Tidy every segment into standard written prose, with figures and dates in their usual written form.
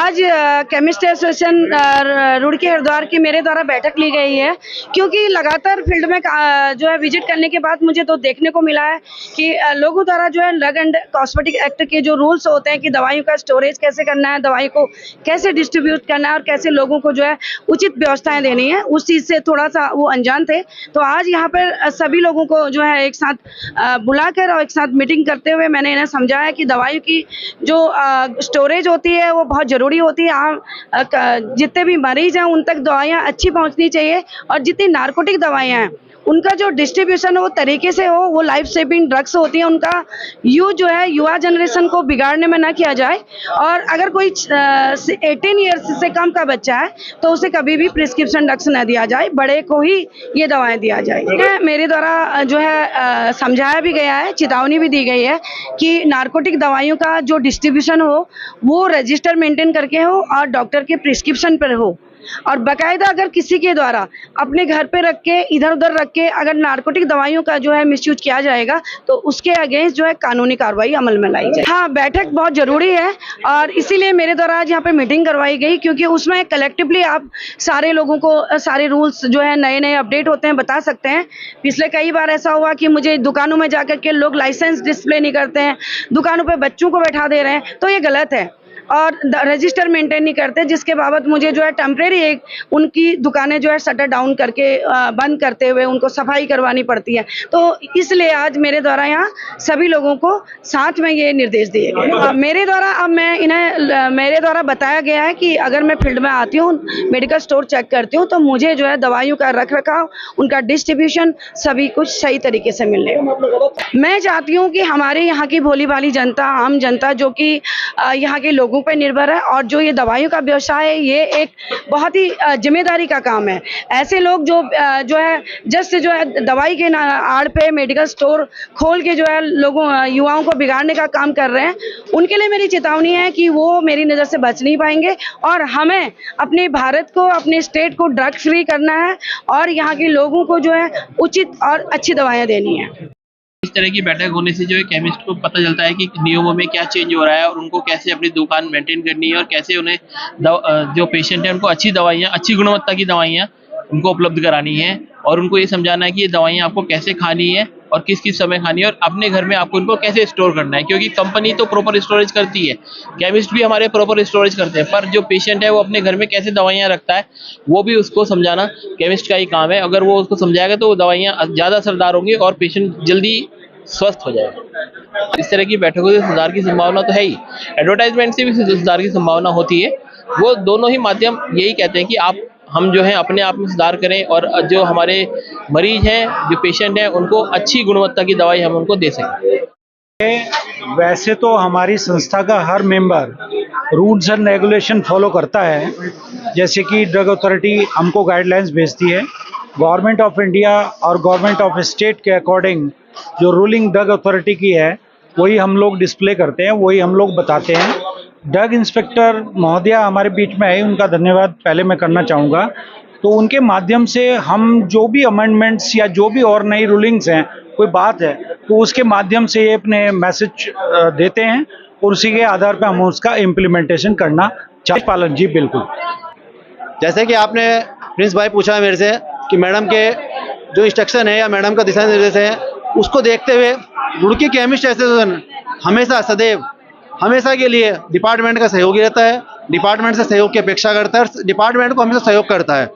आज chemist association Roorkee Haridwar की मेरे द्वारा बैठक ली गई है, क्योंकि लगातार फील्ड में जो है विजिट करने के बाद मुझे तो देखने को मिला है कि लोगों द्वारा जो है ड्रग एंड कॉस्मेटिक एक्ट के जो रूल्स होते हैं कि दवाइयों का स्टोरेज कैसे करना है, दवाई को कैसे डिस्ट्रीब्यूट करना है और कैसे लोगों को जो है उचित व्यवस्थाएं देनी है, उस चीज़ से थोड़ा सा वो अनजान थे। तो आज यहाँ पर सभी लोगों को जो है एक साथ बुलाकर और एक साथ मीटिंग करते हुए मैंने इन्हें समझाया कि दवाइयों की जो स्टोरेज होती है वो बहुत ज़रूरी होती है। जितने भी मरीज हैं उन तक दवाइयाँ अच्छी पहुंचनी चाहिए और जितनी नारकोटिक दवाइयाँ हैं उनका जो डिस्ट्रीब्यूशन हो तरीके से हो, वो लाइफ सेविंग ड्रग्स होती हैं, उनका यूज जो है युवा जनरेशन को बिगाड़ने में ना किया जाए। और अगर कोई 18 ईयर्स से कम का बच्चा है तो उसे कभी भी प्रिस्क्रिप्शन ड्रग्स न दिया जाए, बड़े को ही ये दवाएं दिया जाए। मेरे द्वारा जो है समझाया भी गया है, चेतावनी भी दी गई है कि नारकोटिक दवाइयों का जो डिस्ट्रीब्यूशन हो वो रजिस्टर मेंटेन करके हो और डॉक्टर के प्रिस्क्रिप्शन पर हो, और बाकायदा अगर किसी के द्वारा अपने घर पे रख के इधर उधर रख के अगर नारकोटिक दवाइयों का जो है मिसयूज किया जाएगा तो उसके अगेंस्ट जो है कानूनी कार्रवाई अमल में लाई जाए। हाँ, बैठक बहुत जरूरी है और इसीलिए मेरे द्वारा आज यहाँ पे मीटिंग करवाई गई, क्योंकि उसमें कलेक्टिवली आप सारे लोगों को सारे रूल्स जो है नए नए अपडेट होते हैं बता सकते हैं। पिछले कई बार ऐसा हुआ कि मुझे दुकानों में जाकर के लोग लाइसेंस डिस्प्ले नहीं करते हैं, दुकानों पर बच्चों को बैठा दे रहे हैं, तो ये गलत है और रजिस्टर मेंटेन नहीं करते, जिसके बाबत मुझे जो है टेम्परेरी एक उनकी दुकानें जो है शटर डाउन करके बंद करते हुए उनको सफाई करवानी पड़ती है। तो इसलिए आज मेरे द्वारा यहाँ सभी लोगों को साथ में ये निर्देश दिए गए। मेरे द्वारा बताया गया है कि अगर मैं फील्ड में आती हूँ, मेडिकल स्टोर चेक करती हूँ, तो मुझे जो है दवाइयों का रख रखाव, उनका डिस्ट्रीब्यूशन सभी कुछ सही तरीके से मिलने। मैं चाहती हूँ कि हमारे यहाँ की भोली भाली जनता, आम जनता जो कि यहाँ के लोगों पर निर्भर है, और जो ये दवाइयों का व्यवसाय है ये एक बहुत ही जिम्मेदारी का काम है। ऐसे लोग जो है जस्ट जो है दवाई के आड़ पे मेडिकल स्टोर खोल के जो है लोगों युवाओं को बिगाड़ने का काम कर रहे हैं, उनके लिए मेरी चेतावनी है कि वो मेरी नज़र से बच नहीं पाएंगे और हमें अपने भारत को, अपने स्टेट को ड्रग फ्री करना है और यहाँ के लोगों को जो है उचित और अच्छी दवाइयाँ देनी है। इस तरह की बैठक होने से जो है केमिस्ट को पता चलता है कि नियमों में क्या चेंज हो रहा है और उनको कैसे अपनी दुकान मेंटेन करनी है और कैसे उन्हें जो पेशेंट है उनको अच्छी दवाइयाँ, अच्छी गुणवत्ता की दवाइयाँ उनको उपलब्ध करानी है और उनको ये समझाना है कि ये दवाइयाँ आपको कैसे खानी है और किस किस समय खानी है और अपने घर में आपको इनको कैसे स्टोर करना है, क्योंकि कंपनी तो प्रॉपर स्टोरेज करती है, केमिस्ट भी हमारे प्रॉपर स्टोरेज करते हैं, पर जो पेशेंट है वो अपने घर में कैसे दवाइयाँ रखता है वो भी उसको समझाना केमिस्ट का ही काम है। अगर वो उसको समझाएगा तो वो दवाइयाँ ज़्यादा असरदार होंगी और पेशेंट जल्दी स्वस्थ हो जाएगा। इस तरह की बैठकों से सुधार की संभावना तो है ही, एडवर्टाइजमेंट से भी सुधार की संभावना होती है। वो दोनों ही माध्यम यही कहते हैं कि हम जो है अपने आप में सुधार करें और जो हमारे मरीज हैं, जो पेशेंट हैं, उनको अच्छी गुणवत्ता की दवाई हम उनको दे सकें। वैसे तो हमारी संस्था का हर member rules and regulation follow करता है, जैसे कि ड्रग अथॉरिटी हमको गाइडलाइंस भेजती है, गवर्नमेंट ऑफ इंडिया और गवर्नमेंट ऑफ स्टेट के अकॉर्डिंग जो रूलिंग ड्रग अथॉरिटी की है वही हम लोग डिस्प्ले करते हैं, वही हम लोग बताते हैं। ड्रग इंस्पेक्टर महोदया हमारे बीच में आए, उनका धन्यवाद पहले मैं करना चाहूँगा। तो उनके माध्यम से हम जो भी अमेंडमेंट्स या जो भी और नई रूलिंग्स हैं, कोई बात है तो उसके माध्यम से ये अपने मैसेज देते हैं और उसी के आधार पर हम उसका इम्प्लीमेंटेशन करना चाहिए। पालन जी, बिल्कुल। जैसे कि आपने प्रिंस भाई पूछा मेरे से कि मैडम के जो इंस्ट्रक्शन है या मैडम का दिशा निर्देश है, उसको देखते हुए रुड़की केमिस्ट एसोसिएशन हमेशा सदैव हमेशा के लिए डिपार्टमेंट का सहयोगी रहता है, डिपार्टमेंट से सहयोग की अपेक्षा करता है और डिपार्टमेंट को हमेशा सहयोग करता है।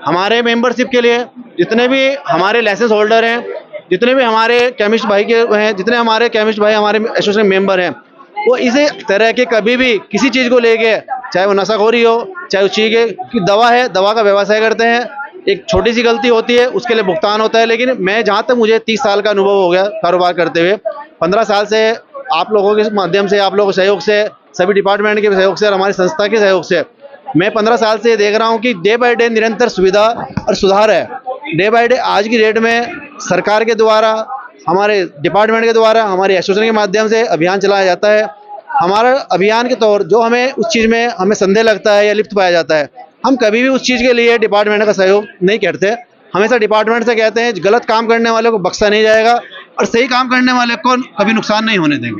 हमारे मेंबरशिप के लिए जितने भी हमारे लाइसेंस होल्डर हैं, जितने भी हमारे केमिस्ट भाई के हैं, जितने हमारे केमिस्ट भाई हमारे एसोसिएशन मेंबर हैं, वो इसी तरह के कभी भी किसी चीज़ को लेके, चाहे वो नशाखोरी हो, चाहे उस चीज़ की दवा है, दवा का व्यवसाय करते हैं, एक छोटी सी गलती होती है उसके लिए भुगतान होता है। लेकिन मैं जहाँ तक मुझे 30 साल का अनुभव हो गया कारोबार करते हुए, 15 साल से आप लोगों के माध्यम से, आप लोगों के सहयोग से, सभी डिपार्टमेंट के सहयोग से और हमारी संस्था के सहयोग से मैं 15 साल से देख रहा हूँ कि डे बाय डे निरंतर सुविधा और सुधार है। डे बाय डे आज की डेट में सरकार के द्वारा, हमारे डिपार्टमेंट के द्वारा, हमारे एसोसिएशन के माध्यम से अभियान चलाया जाता है। हमारा अभियान के तौर जो हमें उस चीज़ में हमें संदेह लगता है या लिप्त पाया जाता है, हम कभी भी उस चीज़ के लिए डिपार्टमेंट का सहयोग नहीं करते। हमेशा डिपार्टमेंट से कहते हैं गलत काम करने वाले को बख्शा नहीं जाएगा और सही काम करने वाले को कभी नुकसान नहीं होने देंगे।